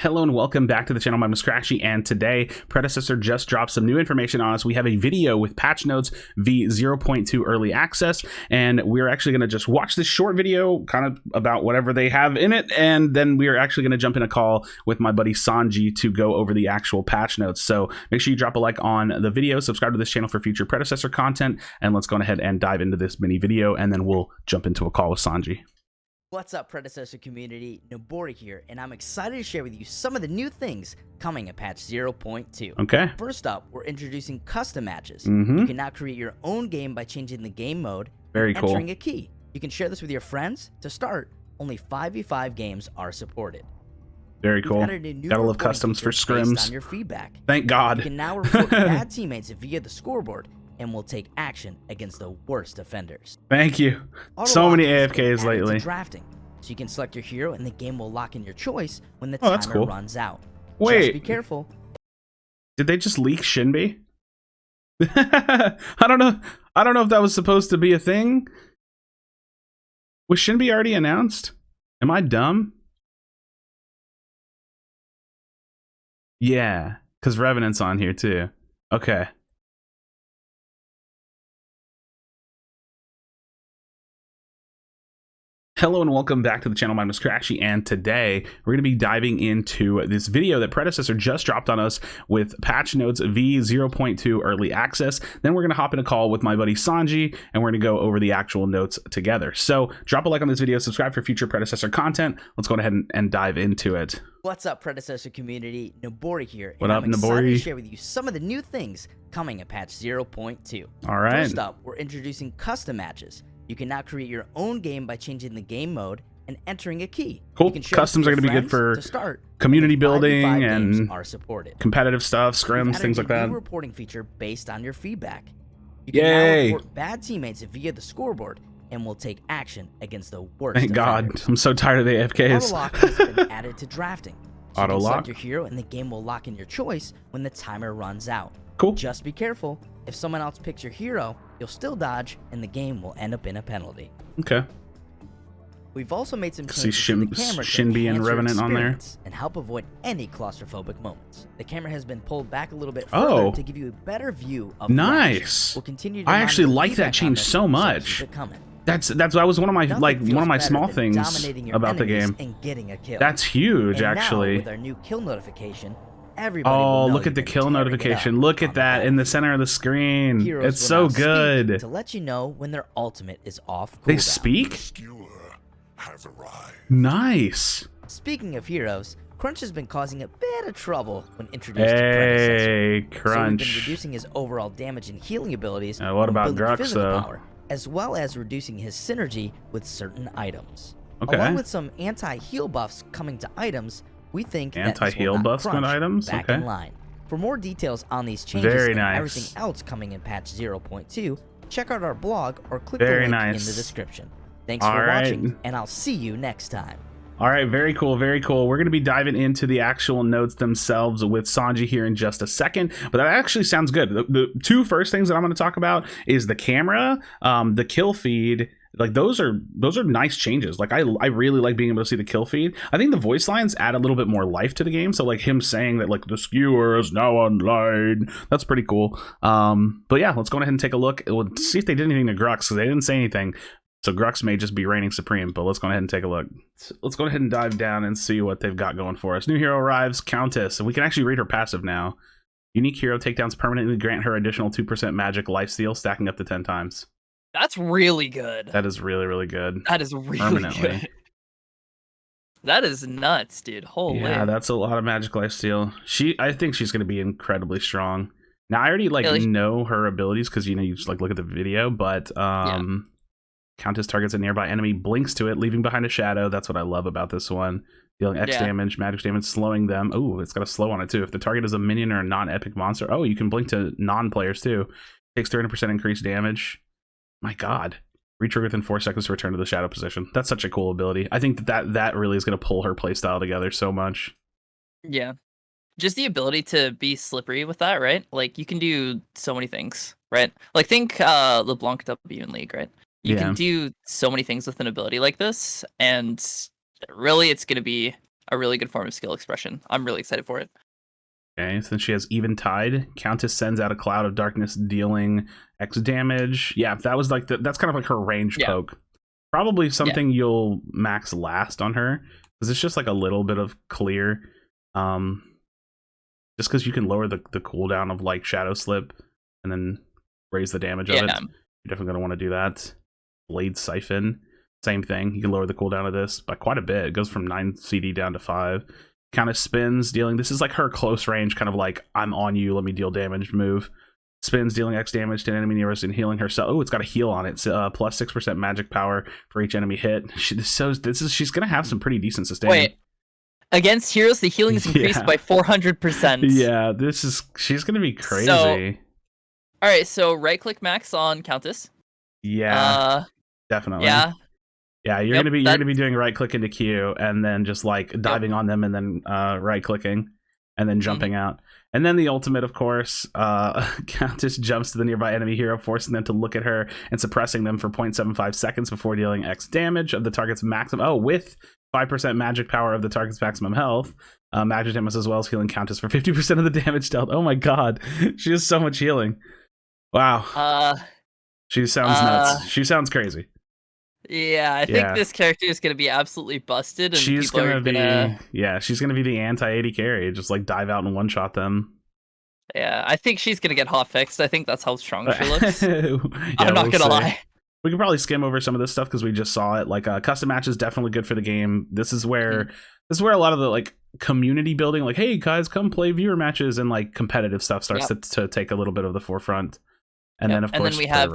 Hello and welcome back to the channel. My name is Krashy, and today Predecessor just dropped some new information on us. We have a video with patch notes V0.2 early access, and we're actually going to just watch this short video kind of about whatever they have in it, and then we are actually going to jump in a call with my buddy SANJEE to go over the actual patch notes. So make sure you drop a like on the video, subscribe to this channel for future Predecessor content, and let's go ahead and dive into this mini video, and then we'll jump into a call with SANJEE. What's up, Predecessor community? Nobori here, and I'm excited to share with you some of the new things coming at patch 0.2. Okay. First up, we're introducing custom matches. Mm-hmm. You can now create your own game by changing the game mode Very and cool. entering a key. You can share this with your friends. To start, only 5v5 games are supported. Very cool. Gotta love customs for scrims. On your feedback. Thank God. You can now report bad teammates via the scoreboard, and will take action against the worst offenders. Thank you. So many AFKs lately. Drafting, so you can select your hero, and the game will lock in your choice when the timer runs out. Wait, just be careful. Did they just leak Shinbi? I don't know. I don't know if that was supposed to be a thing. Was Shinbi already announced? Am I dumb? Yeah, because Revenant's on here too. Okay. Hello and welcome back to the channel. My name is Krashy, and today we're going to be diving into this video that Predecessor just dropped on us with patch notes V0.2 early access. Then we're going to hop in a call with my buddy SANJEE, and we're going to go over the actual notes together. So drop a like on this video, subscribe for future Predecessor content. Let's go ahead and dive into it. What's up, Predecessor community? Nobori here. What up, I'm excited Nobori? to share with you some of the new things coming at patch 0.2. All right. First up, we're introducing custom matches. You can now create your own game by changing the game mode and entering a key. Cool. Customs are going to be good for community building and competitive stuff, scrims, things like that. New reporting feature based on your feedback. You can Yay! now report bad teammates via the scoreboard, and will take action against the worst. Thank God. I'm so tired of the AFKs. Auto lock has been added to drafting. So Auto you can lock. select your hero, and the game will lock in your choice when the timer runs out. Cool. Just be careful. If someone else picks your hero, you'll still dodge, and the game will end up in a penalty. Okay. We've also made some See changes to the camera to Shinbi and enhance your Revenant on there. experience and help avoid any claustrophobic moments. The camera has been pulled back a little bit further to give you a better view of nice. We'll continue to I actually monitor like that feedback on change this, so much. keep it coming. That was one of my Nothing feels better small than things dominating your about the enemies game. and getting a kill. That's huge, And actually. now, with our new kill notification, everybody will Oh, know look at the kill notification. Look at that in the center of the screen. Heroes It's will so now speak good. to let you know when their ultimate is off cooldown. They speak? Has arrived. Nice. Speaking of heroes, Crunch has been causing a bit of trouble when introduced to Predecessor. Hey, So we've Crunch. been reducing his overall damage and healing abilities. What when about building Grux, physical though? power, as well as reducing his synergy with certain items. Okay. Along with some anti-heal buffs coming to items, we think that this Anti-heal will knock buffs Crunch on items? back Okay. in line. For more details on these changes Very and nice. everything else coming in patch 0.2, check out our blog or click Very the link in nice. the description. Thanks All for right. watching, and I'll see you next time. All right, very cool, very cool. We're going to be diving into the actual notes themselves with SANJEE here in just a second, but that actually sounds good. The two first things that I'm going to talk about is the camera, the kill feed. Like those are nice changes. Like I really like being able to see the kill feed. I think the voice lines add a little bit more life to the game. So like him saying that like the skewer is now online, that's pretty cool. But yeah, let's go ahead and take a look. We'll see if they did anything to Grux, because they didn't say anything. So Grux may just be reigning supreme, but let's go ahead and take a look. Let's go ahead and dive down and see what they've got going for us. New hero arrives, Countess, and we can actually read her passive now. Unique hero takedowns permanently grant her additional 2% magic lifesteal, stacking up to 10 times. That's really good. That is really, really good. That is really Permanently. good. That is nuts, dude. Holy. Yeah, that's a lot of magic lifesteal. I think she's going to be incredibly strong. Now, I already know her abilities because you just like look at the video, but Countess targets a nearby enemy, blinks to it, leaving behind a shadow. That's what I love about this one. Dealing X damage, magic damage, slowing them. Oh, it's got a slow on it too. If the target is a minion or a non-epic monster, oh, you can blink to non-players too. Takes 300% increased damage. My God. Retrigger within 4 seconds to return to the shadow position. That's such a cool ability. I think that really is going to pull her playstyle together so much. Yeah. Just the ability to be slippery with that, right? Like you can do so many things, right? Like think LeBlanc W in League, right? You can do so many things with an ability like this, and really it's going to be a really good form of skill expression. I'm really excited for it. Okay, since she has Eventide, Countess sends out a cloud of darkness, dealing X damage. Yeah, that was like that's kind of like her range poke. Probably something you'll max last on her, because it's just like a little bit of clear. Just because you can lower the cooldown of like Shadow Slip and then raise the damage of it. You're definitely going to want to do that. Blade Siphon, same thing. You can lower the cooldown of this by quite a bit. It goes from 9 CD down to 5. Kind of spins, dealing. This is like her close range, kind of like I'm on you, let me deal damage move. Spins, dealing X damage to an enemy nearest and healing herself. Oh, it's got a heal on it. It's plus 6% magic power for each enemy hit. She's gonna have some pretty decent sustain. Wait, against heroes, the healing is increased by 400%. Yeah, she's gonna be crazy. So, all right, so right click max on Countess. Yeah, definitely. Yeah, you're gonna be doing right click into Q and then just like diving on them and then right clicking and then jumping out. And then the ultimate, of course, Countess jumps to the nearby enemy hero, forcing them to look at her and suppressing them for 0.75 seconds before dealing X damage of the target's maximum. Oh, with 5% magic power of the target's maximum health. Magic damage as well as healing Countess for 50% of the damage dealt. Oh my god, she has so much healing. Wow. She sounds nuts. She sounds crazy. Yeah, I think this character is going to be absolutely busted. And she's going to be, she's going to be the anti-AD carry. Just like dive out and one-shot them. Yeah, I think she's going to get hot fixed. I think that's how strong she looks. I'm not going to lie. We can probably skim over some of this stuff because we just saw it. Like custom match is definitely good for the game. This is where a lot of the like community building, like, hey guys, come play viewer matches, and like competitive stuff starts to take a little bit of the forefront. And then of course we have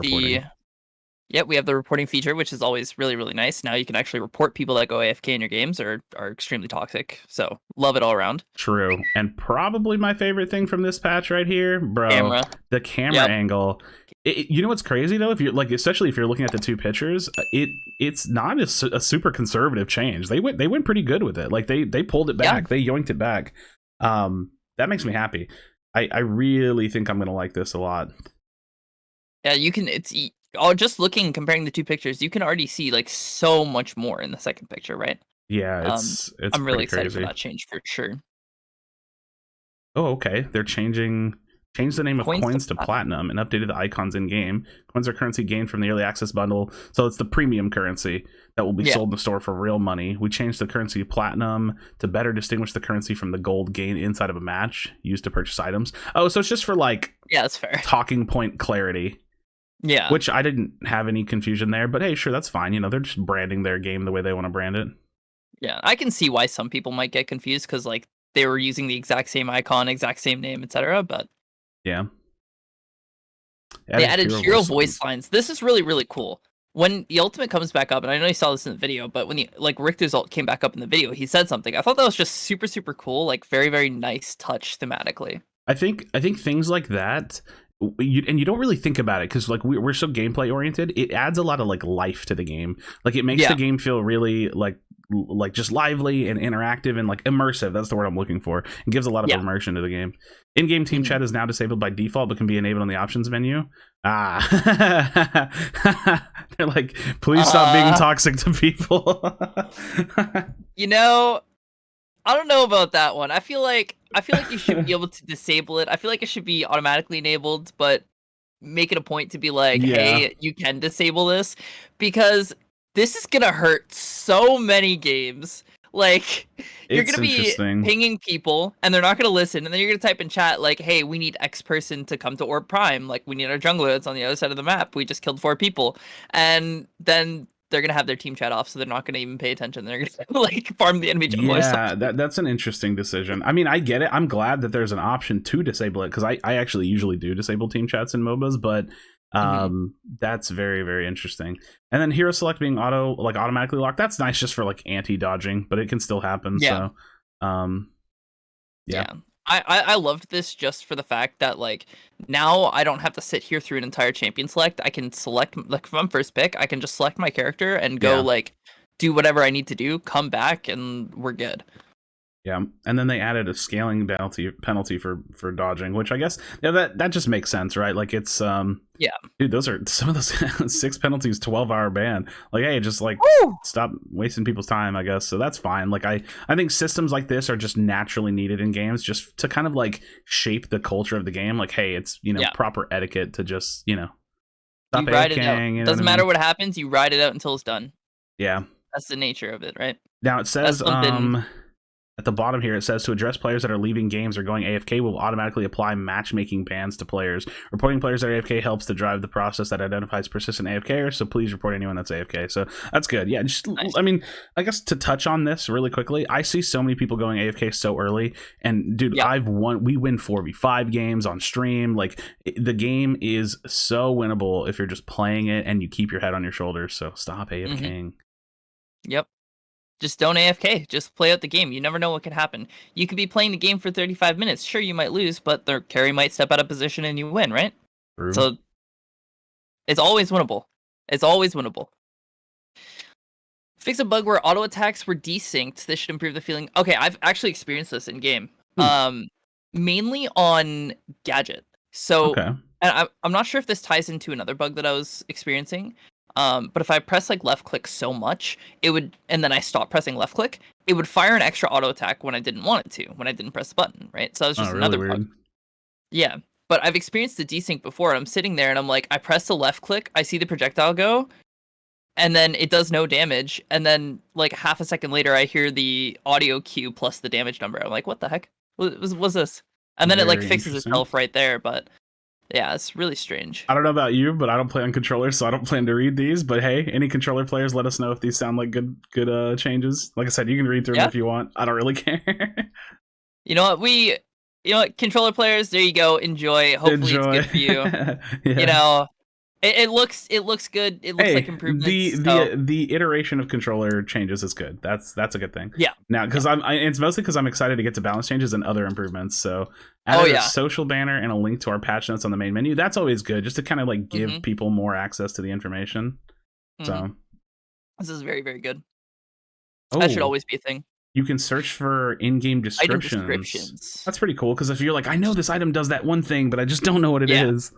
we have the reporting feature, which is always really, really nice. Now you can actually report people that go AFK in your games or are extremely toxic. So love it all around. True. And probably my favorite thing from this patch right here, bro, the camera angle. You know what's crazy though? If you're like, especially if you're looking at the two pictures, it's not a super conservative change. They went pretty good with it. Like they pulled it back. They yoinked it back. That makes me happy. I really think I'm gonna like this a lot. Yeah, you can. Just comparing the two pictures, you can already see like so much more in the second picture, right? Yeah, it's I'm really excited crazy for that change for sure. Oh, okay. They're changed the name of coins to platinum and updated the icons in game. Coins are currency gained from the early access bundle, so it's the premium currency that will be sold in the store for real money. We changed the currency to platinum to better distinguish the currency from the gold gained inside of a match used to purchase items. Oh, so it's just for like that's fair. Talking point clarity. Yeah. Which I didn't have any confusion there, but hey, sure, that's fine. You know, they're just branding their game the way they want to brand it. Yeah, I can see why some people might get confused because like they were using the exact same icon, exact same name, etc. But yeah. They added hero voice lines. This is really, really cool. When the ultimate comes back up, and I know you saw this in the video, but when Richter's ult came back up in the video, he said something. I thought that was just super, super cool. Like very, very nice touch thematically. I think things like that. You don't really think about it because like we're so gameplay oriented. It adds a lot of like life to the game. Like it makes the game feel really like just lively and interactive and like immersive. That's the word I'm looking for. It gives a lot of immersion to the game. In-game team chat is now disabled by default, but can be enabled on the options menu. They're like, please stop being toxic to people. You know, I don't know about that one. I feel like you should be able to disable it. I feel like it should be automatically enabled, but make it a point to be like, hey, you can disable this because this is gonna hurt so many games. Like you're gonna be pinging people and they're not gonna listen, and then you're gonna type in chat like, hey, we need X person to come to Orb Prime. Like we need our jungler that's on the other side of the map. We just killed 4 people, and then they're gonna have their team chat off, so they're not gonna even pay attention. They're gonna like farm the enemy jungle. Yeah, that's an interesting decision. I mean, I get it. I'm glad that there's an option to disable it because I actually usually do disable team chats in MOBAs, but that's very, very interesting. And then hero select being automatically locked. That's nice just for like anti-dodging, but it can still happen. Yeah. So I loved this just for the fact that like now I don't have to sit here through an entire champion select. I can select like if I'm first pick, I can just select my character and go like do whatever I need to do, come back, and we're good. Yeah, and then they added a scaling penalty for dodging, which I guess that just makes sense, right? Like it's Yeah. dude, those are some of those 6 penalties, 12-hour ban. Like, hey, just like stop wasting people's time, I guess. So that's fine. Like I think systems like this are just naturally needed in games, just to kind of like shape the culture of the game. Like, hey, it's proper etiquette to just stop you ride it out. AFKing, Doesn't matter what happens, you ride it out until it's done. Yeah, that's the nature of it, right? Now it says at the bottom here, it says to address players that are leaving games or going AFK will automatically apply matchmaking bans to players. Reporting players that are AFK helps to drive the process that identifies persistent AFKers, so please report anyone that's AFK. So that's good. Yeah, just nice. I mean, I guess to touch on this really quickly, I see so many people going AFK so early, and dude, we win 4v5 games on stream. Like, the game is so winnable if you're just playing it and you keep your head on your shoulders, so stop AFKing. Yep. Just don't AFK. Just play out the game. You never know what could happen. You could be playing the game for 35 minutes. Sure, you might lose, but their carry might step out of position and you win, right? True. So it's always winnable. It's always winnable. Fix a bug where auto attacks were desynced. This should improve the feeling. Okay, I've actually experienced this in game. Mainly on Gadget. So, and I'm not sure if this ties into another bug that I was experiencing. But if I press like left click so much, it would, and then I stop pressing left click, it would fire an extra auto attack when I didn't want it to, when I didn't press the button, right? So that was just another bug. Yeah, but I've experienced the desync before. I'm sitting there and I'm like, I press the left click, I see the projectile go, and then it does no damage, and then like half a second later, I hear the audio cue plus the damage number. I'm like, what the heck? What was this? And then it like fixes itself right there, but. Yeah, it's really strange. I don't know about you, but I don't play on controllers, so I don't plan to read these. But hey, any controller players, let us know if these sound like good changes. Like I said, you can read through them if you want. I don't really care. You know what? Controller players, there you go. Enjoy. Hopefully it's good for you. You know, it looks good. It looks like improvements. The iteration of controller changes is good. That's a good thing. Yeah. Now, because it's mostly because I'm excited to get to balance changes and other improvements. So added a social banner and a link to our patch notes on the main menu. That's always good, just to kind of like give people more access to the information. So this is very, very good. That should always be a thing. You can search for in-game descriptions. That's pretty cool, because if you're like, I know this item does that one thing, but I just don't know what it is.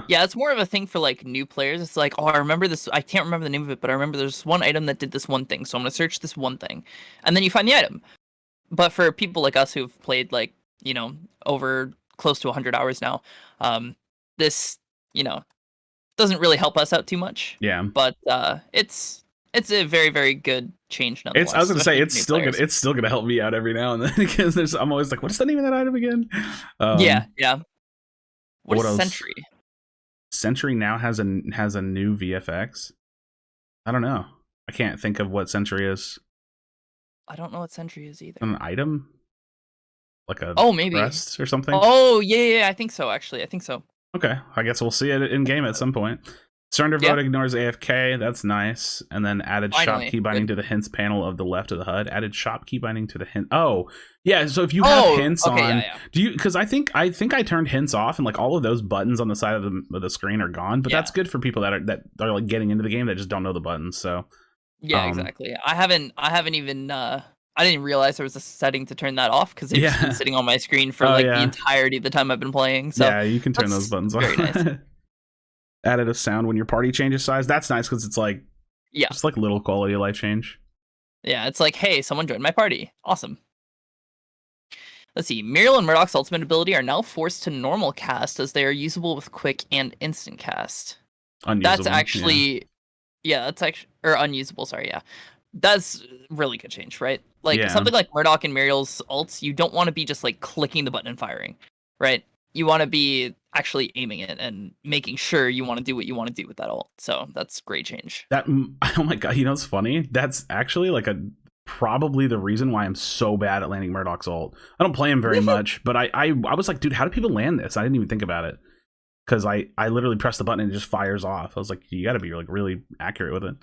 Yeah, it's more of a thing for like new players. It's like, oh, I remember this. I can't remember the name of it, but I remember there's one item that did this one thing. So I'm going to search this one thing. And then you find the item. But for people like us who've played like, over close to 100 hours now, this, doesn't really help us out too much. Yeah. But it's a very, very good change nonetheless. I was going to say, it's still good. It's still going to help me out every now and then, because I'm always like, what's the name of that item again? Yeah. What is else? Sentry? Sentry now has a new VFX. I don't know. I can't think of what Sentry is. I don't know what Sentry is either. An item? Like a maybe crest or something? Oh, yeah, I think so, actually. I think so. Okay, I guess we'll see it in game at some point. Surrender vote ignores AFK. That's nice. And then added shop key binding to the hints panel of the left of the HUD. Added shop key binding to the hint. Oh, yeah. So if you have hints on, do you? Because I think I turned hints off, and like all of those buttons on the side of the screen are gone. But that's good for people that are like getting into the game that just don't know the buttons. So yeah, exactly. I haven't even. I didn't realize there was a setting to turn that off, because it's been sitting on my screen for the entirety of the time I've been playing. So yeah, you can turn those buttons off. Very nice. Added a sound when your party changes size. That's nice, because it's like just like little quality of life change. Yeah, it's like, hey, someone joined my party. Awesome. Let's see. Muriel and Murdoch's ultimate ability are now forced to normal cast, as they are usable with quick and instant cast. Unusable, that's actually or unusable. Sorry, yeah. That's really good change, right? Like something like Murdoch and Muriel's ults, you don't want to be just like clicking the button and firing, right? You want to be actually aiming it and making sure you want to do what you want to do with that ult. So that's great change. Oh my god, it's funny. That's actually like probably the reason why I'm so bad at landing Murdoch's ult. I don't play him very much, but I was like, dude, how do people land this? I didn't even think about it, because I literally press the button and it just fires off. I was like, you got to be like really accurate with it.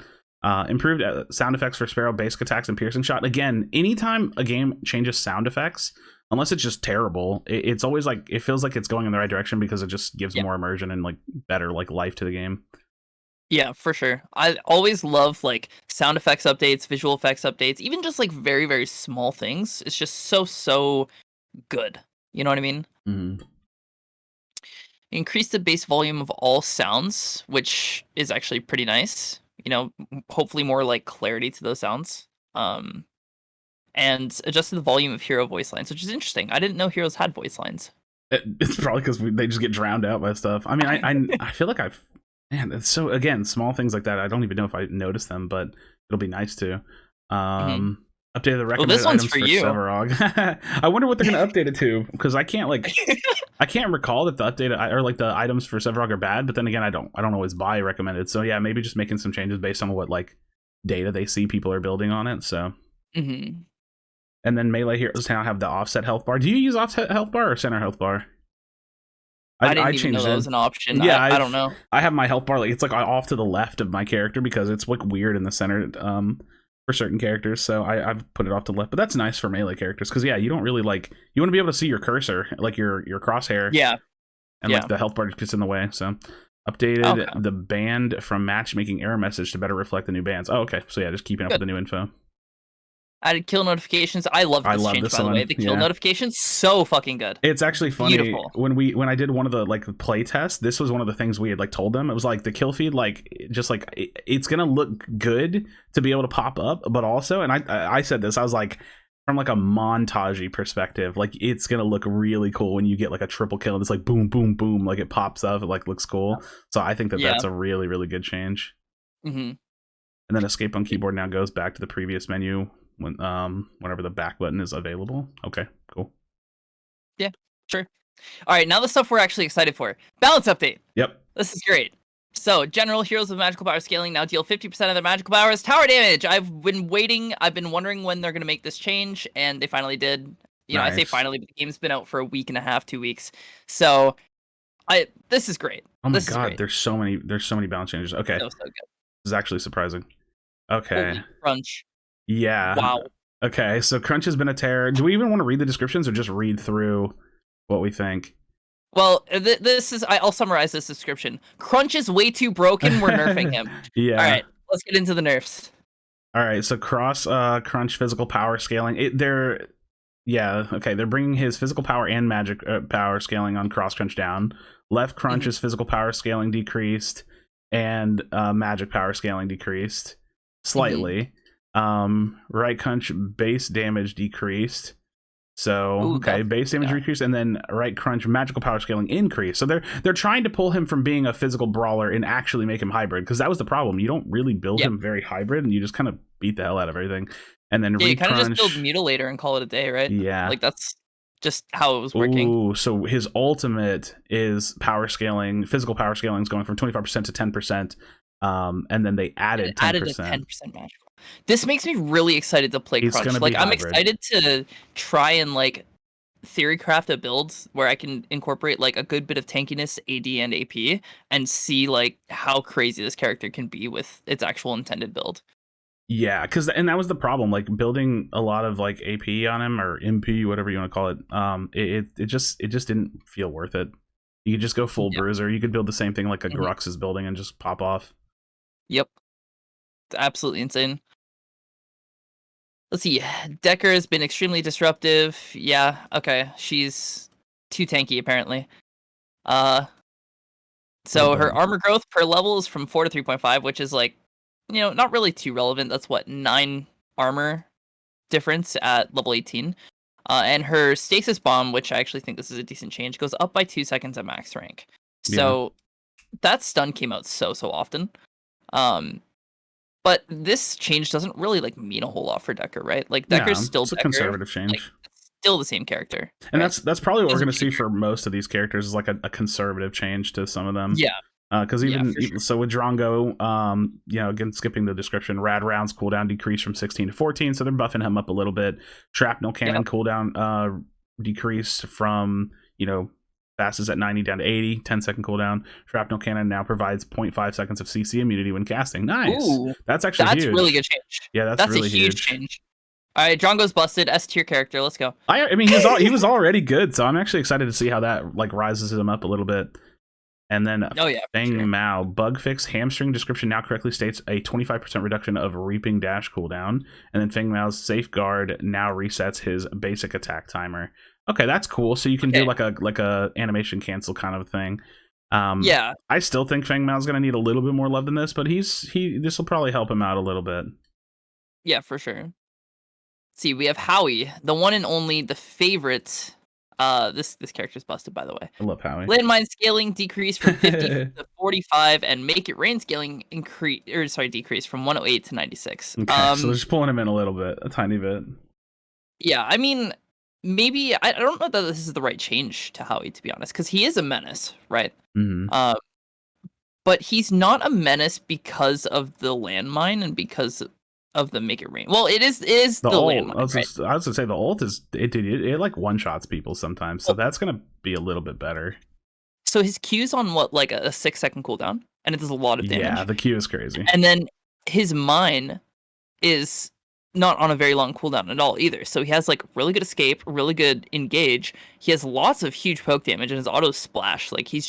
Improved sound effects for Sparrow, basic attacks, and piercing shot. Again, anytime a game changes sound effects, unless it's just terrible, it's always like, it feels like it's going in the right direction, because it just gives more immersion and like better like life to the game. Yeah, for sure. I always love like sound effects updates, visual effects updates, even just like very, very small things. It's just so good. You know what I mean? Mhm. Increase the base volume of all sounds, which is actually pretty nice. You know, hopefully more like clarity to those sounds. And adjusted the volume of hero voice lines, which is interesting. I didn't know heroes had voice lines. It's probably because they just get drowned out by stuff. I mean, I feel like I've man. It's so again small things like that. I don't even know if I noticed them, but it'll be nice to. Update the recommended this one's items for for you. Sevarog. I wonder what they're gonna update it to because I can't I can't recall that the update or like the items for Sevarog are bad. But then again, I don't always buy recommended. So yeah, maybe just making some changes based on what like data they see people are building on it. So. And then melee heroes now have the offset health bar. Do you use offset health bar or center health bar? I didn't even know that was an option. Yeah, I don't know. I have my health bar like it's like off to the left of my character because it's like weird in the center for certain characters. So I've put it off to the left, but that's nice for melee characters because yeah, you don't really like you want to be able to see your cursor, like your crosshair. Yeah, and like the health bar gets in the way. So updated the band from matchmaking error message to better reflect the new bands. Oh, okay. So yeah, just keeping up with the new info. Added kill notifications. I love this change, by the way. The kill notifications, so fucking good. It's actually funny. Beautiful. When I did one of the like play tests, this was one of the things we had like told them. It was like the kill feed, like just like it's gonna look good to be able to pop up, but also, and I said this, I was like, from like a montagey perspective, like it's gonna look really cool when you get like a triple kill and it's like boom, boom, boom, like it pops up, it like looks cool. So I think that that's a really, really good change. And then escape on keyboard now goes back to the previous menu when whenever the back button is available. Okay, cool. Yeah, sure. All right, now the stuff we're actually excited for. Balance update. Yep. This is great. So, general heroes with magical power scaling now deal 50% of their magical power as tower damage. I've been waiting. I've been wondering when they're going to make this change, and they finally did. You know, I say finally, but the game's been out for a week and a half, 2 weeks. So, this is great. Oh my god, there's so many balance changes. Okay. So good. This is actually surprising. Okay. Holy crunch. Yeah. Wow. Okay, so crunch has been a terror. Do we even want to read the descriptions or just read through what we think? Well, this is. I'll summarize this description. Crunch is way too broken. We're nerfing him. Yeah. All right, let's get into the nerfs. All right, so crunch physical power scaling. They're bringing his physical power and magic power scaling on cross crunch down. Left crunch's physical power scaling decreased, and magic power scaling decreased slightly. Right crunch base damage decreased. So base damage decreased, and then right crunch magical power scaling increased. So they're trying to pull him from being a physical brawler and actually make him hybrid, because that was the problem. You don't really build him very hybrid, and you just kind of beat the hell out of everything. And then you kind of just build mutilator and call it a day, right? Yeah, like that's just how it was working. Ooh, so his ultimate is power scaling. Physical power scaling is going from 25% to 10%. And then they added 10%. Added a 10% magical. This makes me really excited to play Crunch. Like I'm excited to try and like theory craft a build where I can incorporate like a good bit of tankiness, AD, and AP, and see like how crazy this character can be with its actual intended build. Yeah, and that was the problem. Like building a lot of like AP on him or MP, whatever you want to call it. It just didn't feel worth it. You could just go full bruiser. You could build the same thing like a Grux is building and just pop off. Yep. It's absolutely insane. Let's see. Decker has been extremely disruptive. Yeah, okay. She's too tanky, apparently. So her armor growth per level is from 4 to 3.5, which is like, you know, not really too relevant. That's what, 9 armor difference at level 18. And her stasis bomb, which I actually think this is a decent change, goes up by 2 seconds at max rank. So that stun came out so often. But this change doesn't really like mean a whole lot for Decker, right? Like Decker's still a conservative change. Like, still the same character. And that's probably what we're going to see for most of these characters is like a conservative change to some of them. Yeah. Because so with Drongo, you know, again, skipping the description, rad rounds cooldown decreased from 16 to 14, so they're buffing him up a little bit. Shrapnel cannon cooldown decreased from, you know, fastest at 90 down to 80, 10-second cooldown. Shrapnel cannon now provides 0.5 seconds of CC immunity when casting. Nice. Ooh, that's actually huge. Really good change. Yeah, that's really a huge change. All right, Drongo's busted. S tier character. Let's go. I mean, he was already good, so I'm actually excited to see how that like rises him up a little bit. And then Oh yeah, for Feng sure. Mao, bug fix hamstring description now correctly states a 25% reduction of reaping dash cooldown. And then Feng Mao's safeguard now resets his basic attack timer. Okay, that's cool. So you can do like a animation cancel kind of thing. Yeah. I still think Feng Mao's gonna need a little bit more love than this, but this will probably help him out a little bit. Yeah, for sure. Let's see, we have Howie, the one and only, the favorite. This character's busted, by the way. I love Howie. Landmine scaling decrease from 50 to 45, and make it rain scaling decrease from 108 to 96. Okay, so they're just pulling him in a little bit, a tiny bit. Yeah, I mean, maybe I don't know that this is the right change to Howie, to be honest, because he is a menace, right? Mm-hmm. But he's not a menace because of the landmine and because of the make it rain. Well, it is the landmine. I was gonna say the ult is it like one shots people sometimes, so that's gonna be a little bit better. So his Q's on what, like a 6-second cooldown, and it does a lot of damage. Yeah, the Q is crazy. And then his mine is not on a very long cooldown at all either. So he has like really good escape, really good engage. He has lots of huge poke damage, and his auto splash. Like he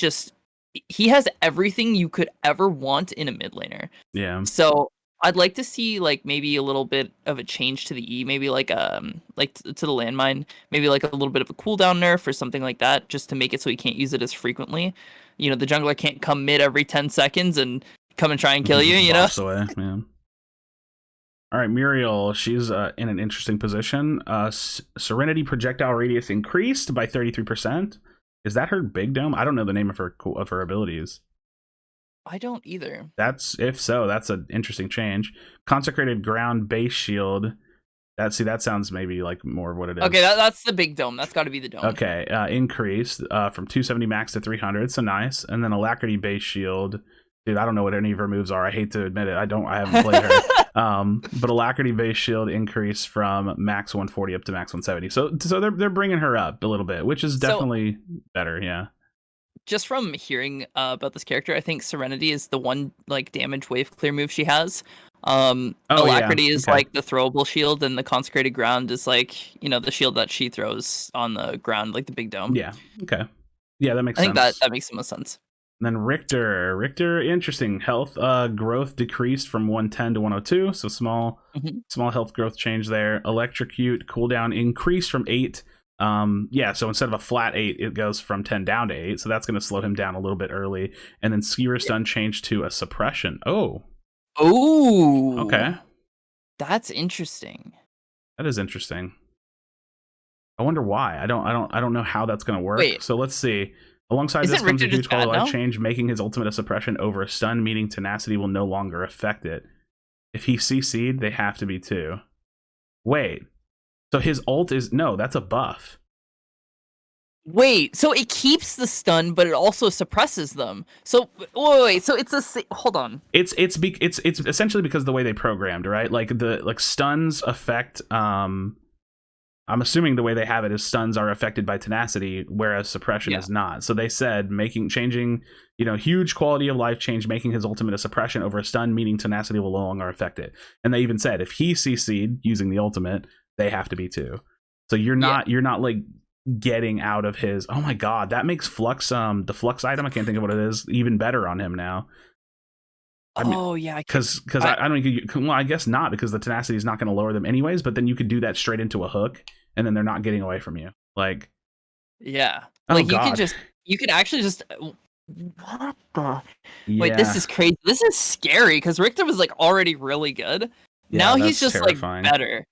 has everything you could ever want in a mid laner. Yeah. So I'd like to see like maybe a little bit of a change to the E, maybe like to the landmine, maybe like a little bit of a cooldown nerf or something like that, just to make it so he can't use it as frequently. You know, the jungler can't come mid every 10 seconds and come and try and kill you, you know? Away, yeah. All right, Muriel, she's in an interesting position. Serenity projectile radius increased by 33%. Is that her big dome? I don't know the name of her abilities. I don't either. If so, that's an interesting change. Consecrated ground base shield. That sounds maybe like more of what it is. Okay, that's the big dome. That's got to be the dome. Okay, increased from 270 max to 300, so nice. And then Alacrity base shield. Dude, I don't know what any of her moves are. I hate to admit it. I haven't played her. But Alacrity base shield increased from max 140 up to max 170. So they're bringing her up a little bit, which is definitely better. Yeah. Just from hearing about this character, I think Serenity is the one like damage wave clear move she has. Alacrity is like the throwable shield, and the consecrated ground is like, you know, the shield that she throws on the ground, like the big dome. Yeah. Okay. Yeah, that makes sense. I think that makes the most sense. And then Richter, interesting. Health growth decreased from 110 to 102, so small health growth change there. Electrocute cooldown increased from 8. So instead of a flat 8, it goes from 10 down to 8, so that's going to slow him down a little bit early. And then Skewer Stun changed to a suppression. Oh, okay, that's interesting. That is interesting. I wonder why. I don't know how that's going to work. Wait. So let's see. Alongside this comes a huge quality of life change, making his ultimate a suppression over a stun, meaning tenacity will no longer affect it. If he CC'd, they have to be 2. Wait. So his ult is... No, that's a buff. Wait, so it keeps the stun, but it also suppresses them. So, wait, so it's a... Hold on. It's essentially because of the way they programmed, right? Like, stuns affect... I'm assuming the way they have it is stuns are affected by tenacity, whereas suppression is not. So they said changing, huge quality of life change, making his ultimate a suppression over a stun, meaning tenacity will no longer affect it. And they even said if he CC'd using the ultimate, they have to be 2. So you're not like getting out of his. Oh my god, that makes Flux the Flux item, I can't think of what it is, even better on him now. Because I don't. Well, I guess not, because the tenacity is not going to lower them anyways. But then you could do that straight into a hook, and then they're not getting away from you. Like, yeah, like you could actually just. What the? Yeah. Wait, this is crazy. This is scary because Richter was like already really good. Now he's just terrifying. Like better.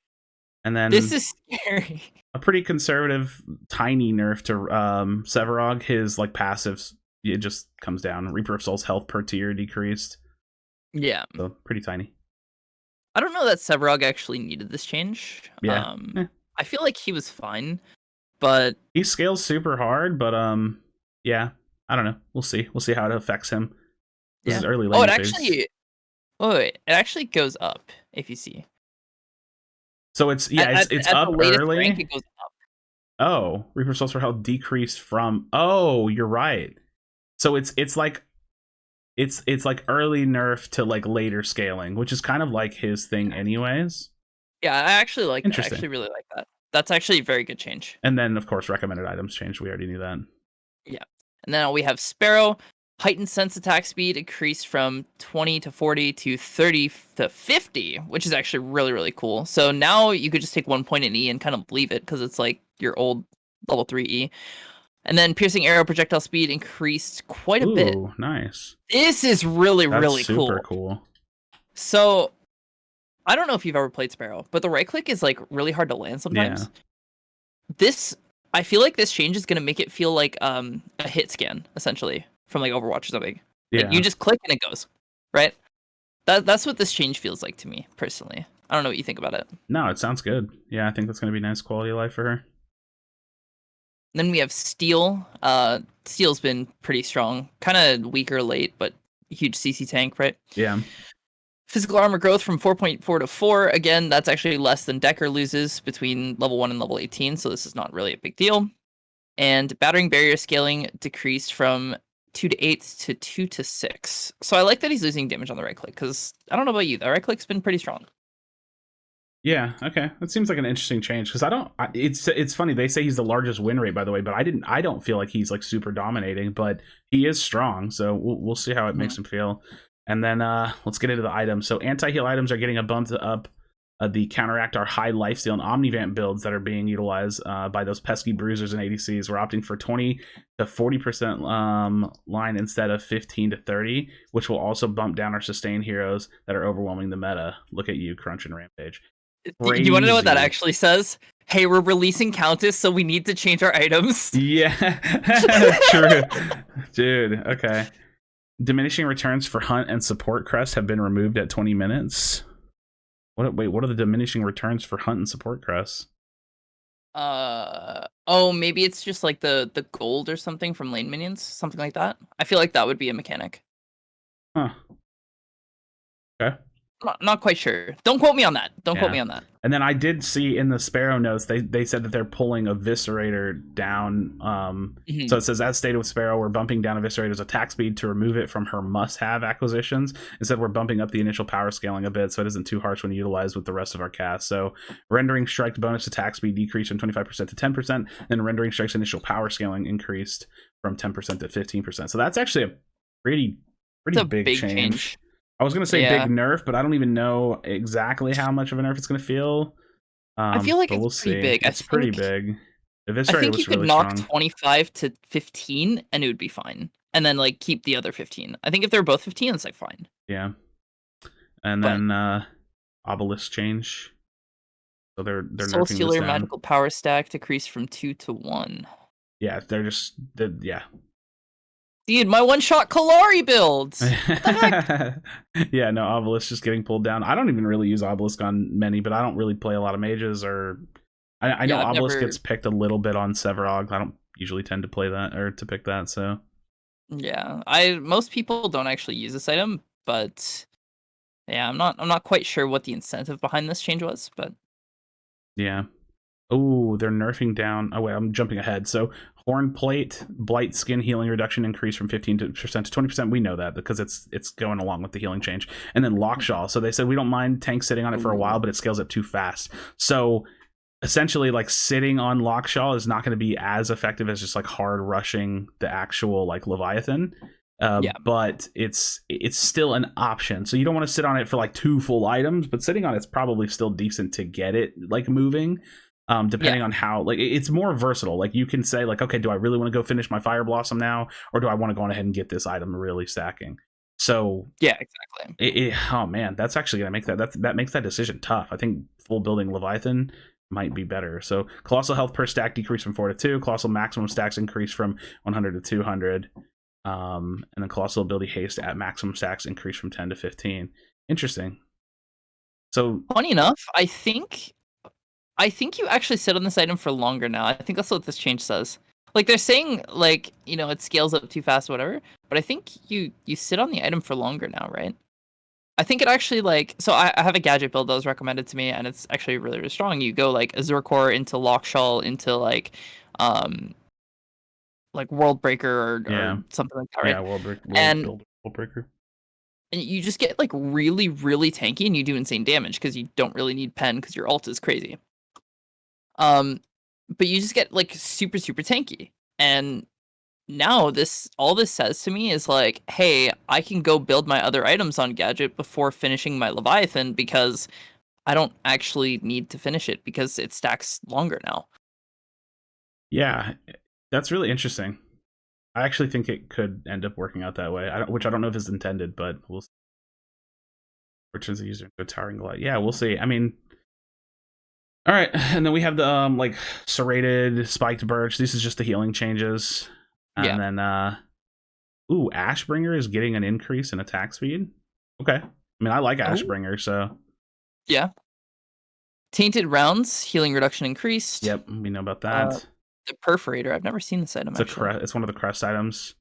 And then this is scary. A pretty conservative, tiny nerf to Sevarog. His like passives, it just comes down. Reaper of Souls health per tier decreased. Yeah. So pretty tiny. I don't know that Sevarog actually needed this change. Yeah. I feel like he was fine, but he scales super hard, but yeah. I don't know. We'll see. We'll see how it affects him. This is early lane phase. It actually goes up if you see. So it's up early. Rank, it goes up. Oh, Reaper Souls for health decreased from. Oh, you're right. So it's like early nerf to like later scaling, which is kind of like his thing anyways. Yeah, I actually like that. I actually really like that. That's actually a very good change. And then of course recommended items changed. We already knew that. Yeah. And then we have Sparrow. Heightened sense attack speed increased from 20 to 40 to 30 to 50, which is actually really, really cool. So now you could just take 1 point in E and kind of leave it because it's like your old level 3 E. And then piercing arrow projectile speed increased quite a bit. Ooh, nice. This is really, That's really super cool. So I don't know if you've ever played Sparrow, but the right click is like really hard to land sometimes. Yeah. I feel like this change is going to make it feel like a hit scan, essentially, from like Overwatch or something. Yeah. Like, you just click and it goes, right? That's what this change feels like to me, personally. I don't know what you think about it. No, it sounds good. Yeah, I think that's going to be nice quality of life for her. Then we have Steel. Steel's been pretty strong. Kind of weaker late, but huge CC tank, right? Yeah. Physical armor growth from 4.4 to 4. Again, that's actually less than Decker loses between level 1 and level 18, so this is not really a big deal. And battering barrier scaling decreased from 2 to 8 to 2 to 6. So I like that he's losing damage on the right click, because I don't know about you, the right click's been pretty strong. Yeah, okay. That seems like an interesting change, because it's funny, they say he's the largest win rate, by the way, but I don't feel like he's like super dominating, but he is strong, so we'll see how it makes him feel. And then let's get into the items. So anti-heal items are getting a bump up. The counteract our high lifesteal and omnivamp builds that are being utilized by those pesky bruisers and ADCs. We're opting for 20 to 40% line instead of 15 to 30, which will also bump down our sustain heroes that are overwhelming the meta. Look at you, Crunch and Rampage. Do you want to know what that actually says? Hey, we're releasing Countess, so we need to change our items. Yeah, true. Dude, okay. Diminishing returns for Hunt and Support Crest have been removed at 20 minutes. Wait, what are the diminishing returns for Hunt and Support Crest? Oh, maybe it's just like the gold or something from lane minions, something like that. I feel like that would be a mechanic. Huh. Okay. Not quite sure. Don't quote me on that. Don't quote me on that. And then I did see in the Sparrow notes, they said that they're pulling Eviscerator down. So it says, as stated with Sparrow, we're bumping down Eviscerator's attack speed to remove it from her must-have acquisitions. Instead, we're bumping up the initial power scaling a bit so it isn't too harsh when utilized with the rest of our cast. So rendering strike bonus attack speed decreased from 25% to 10%, and rendering strike's initial power scaling increased from 10% to 15%. So that's actually a pretty big change. I was going to say big nerf, but I don't even know exactly how much of a nerf it's going to feel. I feel like it's pretty big. It's pretty big. I think you could knock 25 to 15 and it would be fine. And then like keep the other 15. I think if they're both 15, it's like fine. Yeah. And then Obelisk change. So they're Soul nerfing Stealer this down. magical power stack decreased from 2 to 1. Yeah, yeah. Dude, my one-shot Kalari builds! What the heck? Yeah, no, Obelisk just getting pulled down. I don't even really use Obelisk on many, but I don't really play a lot of mages, or... I know Obelisk gets picked a little bit on Sevarog. I don't usually tend to play that, or to pick that, so... Yeah, most people don't actually use this item, but... Yeah, I'm not quite sure what the incentive behind this change was, but... Yeah. Oh, they're nerfing down... Oh, wait, I'm jumping ahead. So, Horn Plate, Blight Skin healing reduction increased from 15% to 20%. We know that because it's going along with the healing change. And then Lockshaw. So they said we don't mind tank sitting on it for a while, but it scales up too fast. So essentially, like, sitting on Lockshaw is not going to be as effective as just like hard rushing the actual like Leviathan. But it's still an option. So you don't want to sit on it for like 2 full items, but sitting on it's probably still decent to get it like moving. Depending on how, like, it's more versatile. Like, you can say, like, okay, do I really want to go finish my Fire Blossom now, or do I want to go on ahead and get this item really stacking? So yeah, exactly. Oh man, that's actually gonna make that makes that decision tough. I think full building Leviathan might be better. So Colossal health per stack decreased from 4 to 2. Colossal maximum stacks increased from 100 to 200. And then Colossal ability haste at maximum stacks increased from 10 to 15. Interesting. So funny enough, I think you actually sit on this item for longer now. I think that's what this change says. Like, they're saying, like, you know, it scales up too fast or whatever, but I think you sit on the item for longer now, right? I think it actually, like... So I have a gadget build that was recommended to me, and it's actually really, really strong. You go, like, Azure Core into Lockshaw into, like World Breaker or something like that, right? Yeah, World Breaker. And you just get, like, really, really tanky, and you do insane damage, because you don't really need pen, because your ult is crazy. But you just get like super, super tanky. And now all this says to me is like, hey, I can go build my other items on Gadget before finishing my Leviathan because I don't actually need to finish it because it stacks longer now. Yeah, that's really interesting. I actually think it could end up working out that way, which I don't know if is intended, but we'll see. Returns the user into a towering light. Yeah, we'll see. I mean, all right, and then we have the like serrated spiked birch. This is just the healing changes, and then ooh, Ashbringer is getting an increase in attack speed. Okay, I mean I like Ashbringer, so yeah. Tainted rounds healing reduction increased. Yep, we know about that. The perforator, I've never seen this item. It's one of the crest items.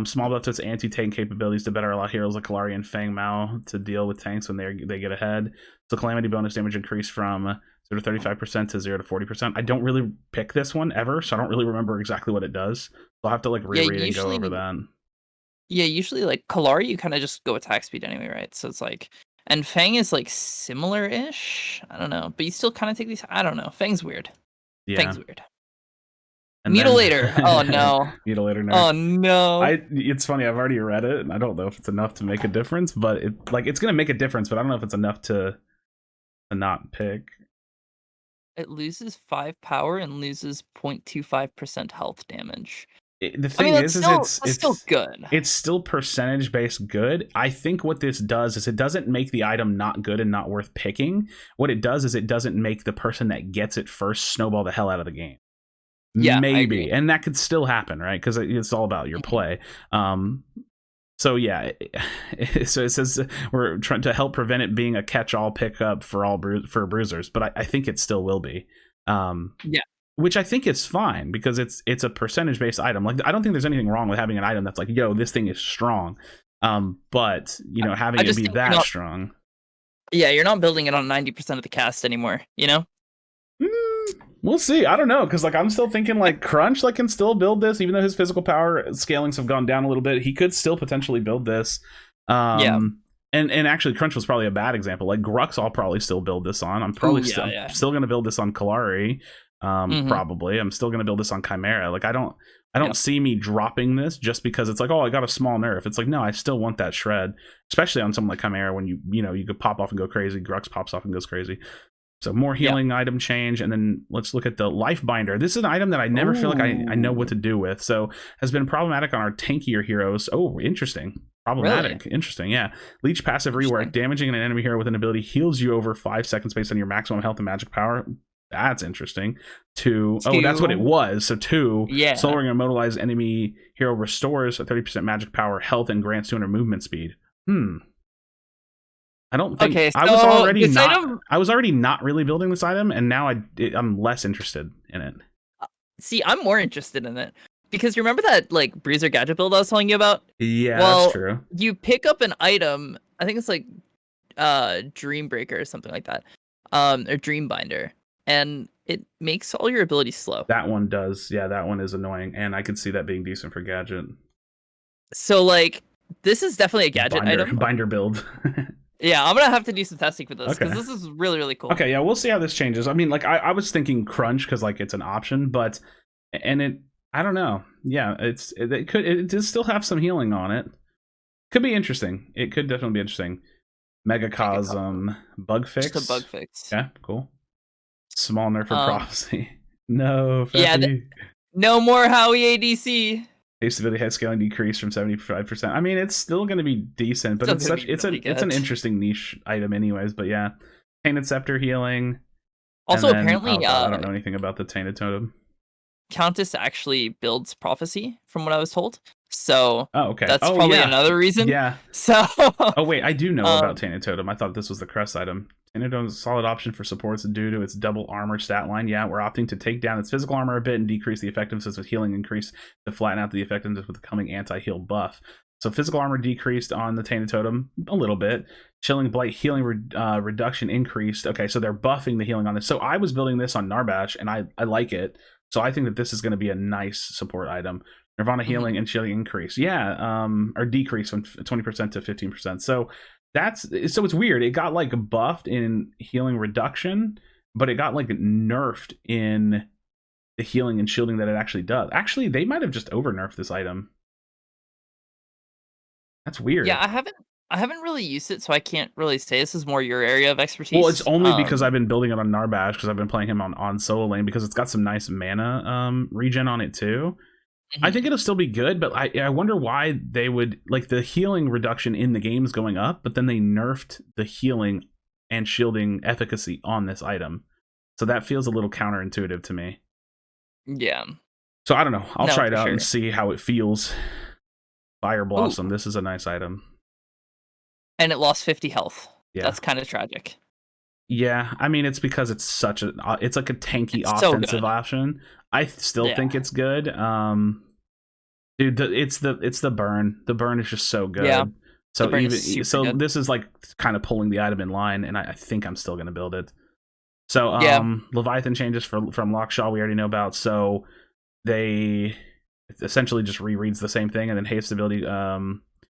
Small buff to its anti-tank capabilities to better allow heroes like Kalari and Fang Mao to deal with tanks when they get ahead. So calamity bonus damage increase from 0 to 35% to 0 to 40%. I don't really pick this one ever, so I don't really remember exactly what it does. So I'll have to like reread and go over that. Yeah, usually like Kalari, you kind of just go attack speed anyway, right? So it's like, and Fang is like similar-ish. I don't know, but you still kind of take these. I don't know. Fang's weird. Yeah. Fang's weird. And Mutilator. Oh no. Mutilator nerf. Oh no. It's funny. I've already read it, and I don't know if it's enough to make a difference. But it's gonna make a difference. But I don't know if it's enough to not pick. It loses 5 power and loses 0.25% health damage. The thing is it's still good. It's still percentage based good. I think what this does is it doesn't make the item not good and not worth picking. What it does is it doesn't make the person that gets it first snowball the hell out of the game. Yeah, maybe, and that could still happen, right? Because it's all about your play. So yeah, so it says we're trying to help prevent it being a catch-all pickup for bruisers, but I think it still will be. Yeah, which I think is fine because it's a percentage-based item. Like I don't think there's anything wrong with having an item that's like, yo, this thing is strong. But you know, having it be that strong. Yeah, you're not building it on 90% of the cast anymore. You know. We'll see. I don't know, because like I'm still thinking like Crunch like can still build this, even though his physical power scalings have gone down a little bit. He could still potentially build this. Yeah. And actually, Crunch was probably a bad example. Like Grux, I'll probably still build this on. I'm probably still going to build this on Kalari. Probably. I'm still going to build this on Chimera. Like I don't see me dropping this just because it's like, oh, I got a small nerf. It's like, no, I still want that shred, especially on something like Chimera when you could pop off and go crazy. Grux pops off and goes crazy. So more healing item change, and then let's look at the Life Binder. This is an item that I never feel like I know what to do with. So has been problematic on our tankier heroes. Oh, interesting. Problematic. Really? Interesting, yeah. Leech passive rework. Damaging an enemy hero with an ability heals you over 5 seconds based on your maximum health and magic power. That's interesting. 2. Oh, that's what it was. So 2. Yeah. Solar immobilized enemy hero restores a 30% magic power, health, and grants 200 movement speed. I don't think I was already not really building this item, and now I'm less interested in it. See, I'm more interested in it because you remember that like Bruiser gadget build I was telling you about? Yeah, that's true. You pick up an item, I think it's like Dreambreaker or something like that, or Dreambinder, and it makes all your abilities slow. That one does. Yeah, that one is annoying, and I could see that being decent for gadget. So like, this is definitely a gadget item. Binder build. Yeah, I'm gonna have to do some testing for this because this is really, really cool. Okay, yeah, we'll see how this changes. I mean, like I was thinking Crunch because like it's an option, but I don't know. Yeah, it does still have some healing on it. Could be interesting. It could definitely be interesting. Megacosm bug fix. Just a bug fix. Yeah, cool. Small nerf for prophecy. No. Yeah. No more Howie ADC. Stability head scaling decreased from 75%. I mean, it's still going to be decent, but it's an interesting niche item, anyways. But yeah, Tainted Scepter healing. Also, apparently, I don't know anything about the Tainted Totem. Countess actually builds prophecy, from what I was told. So, okay, that's probably another reason. Yeah. So. Oh wait, I do know about Tainted Totem. I thought this was the crest item. Tainted Totem is a solid option for supports due to its double armor stat line. Yeah, we're opting to take down its physical armor a bit and decrease the effectiveness with healing increase to flatten out the effectiveness with the coming anti-heal buff. So physical armor decreased on the Tainted Totem a little bit. Chilling Blight healing reduction increased. Okay, so they're buffing the healing on this. So I was building this on Narbash, and I like it. So I think that this is going to be a nice support item. Nirvana healing and chilling increase. Yeah, or decrease from 20% to 15%. So it's weird. It got like buffed in healing reduction, but it got like nerfed in the healing and shielding that it actually does. Actually, they might have just over nerfed this item. That's weird. Yeah, I haven't really used it, so I can't really say. This is more your area of expertise. Well, it's only because I've been building it on Narbash, because I've been playing him on solo lane, because it's got some nice mana regen on it too. I think it'll still be good, but I wonder why they would, like, the healing reduction in the game's going up, but then they nerfed the healing and shielding efficacy on this item. So that feels a little counterintuitive to me. Yeah. So I don't know. I'll try it out sure. and see how it feels. Fire Blossom. Ooh. This is a nice item. And it lost 50 health. Yeah. That's kind of tragic. Yeah, I mean, it's because it's such a, it's like a tanky offensive option. I still think it's good. Dude, it's the burn. The burn is just so good. Yeah, so good. This is like kind of pulling the item in line, and I think I'm still gonna build it. So Leviathan changes from Lockshaw we already know about. So they essentially just rereads the same thing, and then haste ability,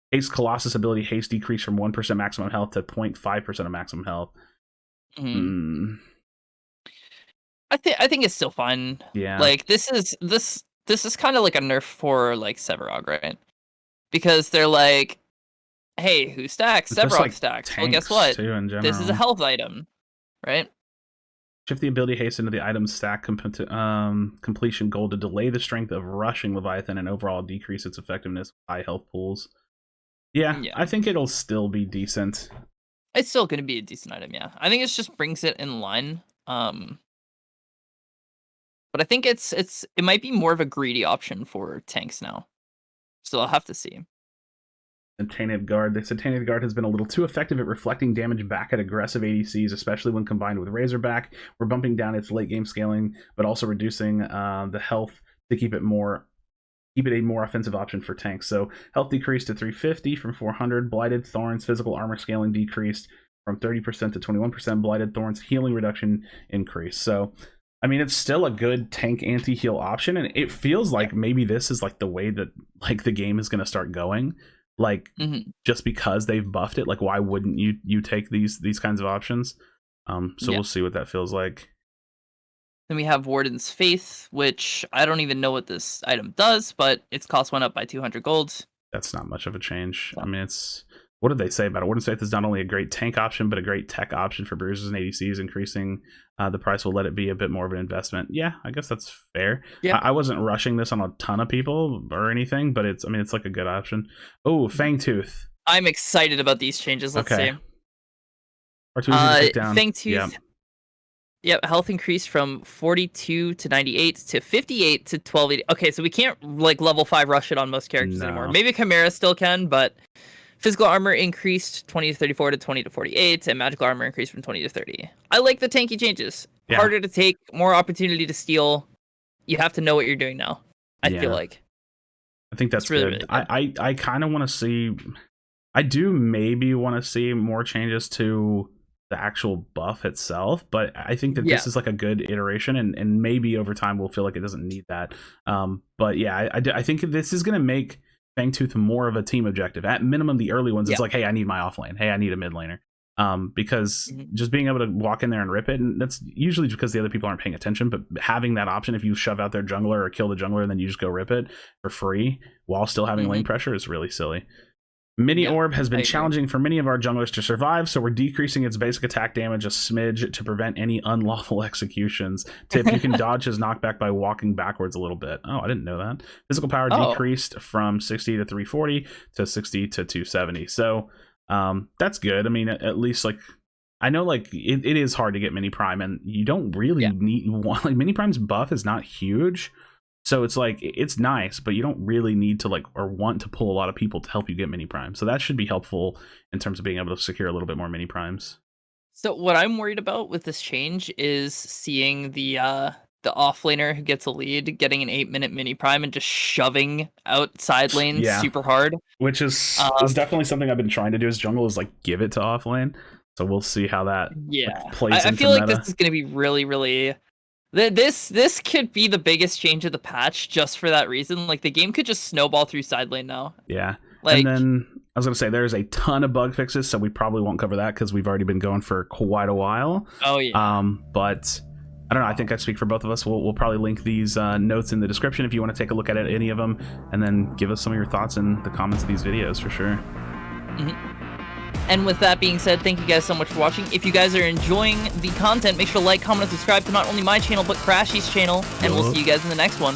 haste Colossus ability, haste decrease from 1% maximum health to 0.5% of maximum health. I think it's still fine. Yeah. Like this is kind of like a nerf for like Sevarog, right? Because they're like, hey, who stacks? Sevarog like stacks. Well, guess what? This is a health item, right? Shift the ability haste into the item stack completion goal to delay the strength of rushing Leviathan and overall decrease its effectiveness with high health pools. Yeah, I think it'll still be decent. It's still going to be a decent item, yeah. I think it just brings it in line. But I think it might be more of a greedy option for tanks now. So I'll have to see. And Tainted Guard. They said Tainted Guard has been a little too effective at reflecting damage back at aggressive ADCs, especially when combined with Razorback. We're bumping down its late game scaling, but also reducing the health to keep it a more offensive option for tanks. So health decreased to 350 from 400. Blighted Thorns physical armor scaling decreased from 30% to 21%. Blighted Thorns healing reduction increased. So I mean, it's still a good tank anti-heal option, and it feels like maybe this is like the way that like the game is going to start going. Like just because they've buffed it, like why wouldn't you take these kinds of options? We'll see what that feels like. Then we have Warden's Faith, which I don't even know what this item does, but its cost went up by 200 gold. That's not much of a change. I mean, it's, what did they say about it? Warden's Faith is not only a great tank option, but a great tech option for bruisers and ADCs. Increasing the price will let it be a bit more of an investment. Yeah, I guess that's fair. Yeah. I wasn't rushing this on a ton of people or anything, but it's like a good option. Oh, Fangtooth. I'm excited about these changes. Let's see. Fangtooth. Yep, health increased from 42 to 98 to 58 to 1280. Okay, so we can't like level 5 rush it on most characters anymore. Maybe Chimera still can, but physical armor increased 20 to 34 to 20 to 48, and magical armor increased from 20 to 30. I like the tanky changes. Yeah. Harder to take, more opportunity to steal. You have to know what you're doing now, I feel like. I think that's really, good. Really good. I kind of want to see... I do maybe want to see more changes to the actual buff itself, but I think that this is like a good iteration, and maybe over time we'll feel like it doesn't need that. But yeah, I think this is going to make Fangtooth more of a team objective. At minimum, the early ones, it's like, hey, I need my off lane. Hey, I need a mid laner. Because just being able to walk in there and rip it, and that's usually because the other people aren't paying attention, but having that option, if you shove out their jungler or kill the jungler and then you just go rip it for free while still having lane pressure is really silly. Mini Orb has been challenging for many of our junglers to survive, so we're decreasing its basic attack damage a smidge to prevent any unlawful executions. Tip, you can dodge his knockback by walking backwards a little bit. Oh, I didn't know that. Physical power decreased from 60 to 340 to 60 to 270. So that's good. I mean, at least like I know like it is hard to get Mini Prime, and you don't really need one. Like Mini Prime's buff is not huge. So it's like, it's nice, but you don't really need to like, or want to pull a lot of people to help you get mini primes. So that should be helpful in terms of being able to secure a little bit more mini primes. So what I'm worried about with this change is seeing the offlaner who gets a lead getting an 8-minute mini prime and just shoving out side lanes super hard. Which is definitely something I've been trying to do as jungle, is like give it to offlane. So we'll see how that plays into I feel like meta. This is going to be really, really... This could be the biggest change of the patch just for that reason. Like the game could just snowball through side lane now. Yeah. Like, and then I was going to say there's a ton of bug fixes, so we probably won't cover that because we've already been going for quite a while. Oh yeah. But I don't know. I think I speak for both of us. We'll probably link these notes in the description if you want to take a look at any of them, and then give us some of your thoughts in the comments of these videos for sure. And with that being said, thank you guys so much for watching. If you guys are enjoying the content, make sure to like, comment, and subscribe to not only my channel, but Krashy's channel. And we'll see you guys in the next one.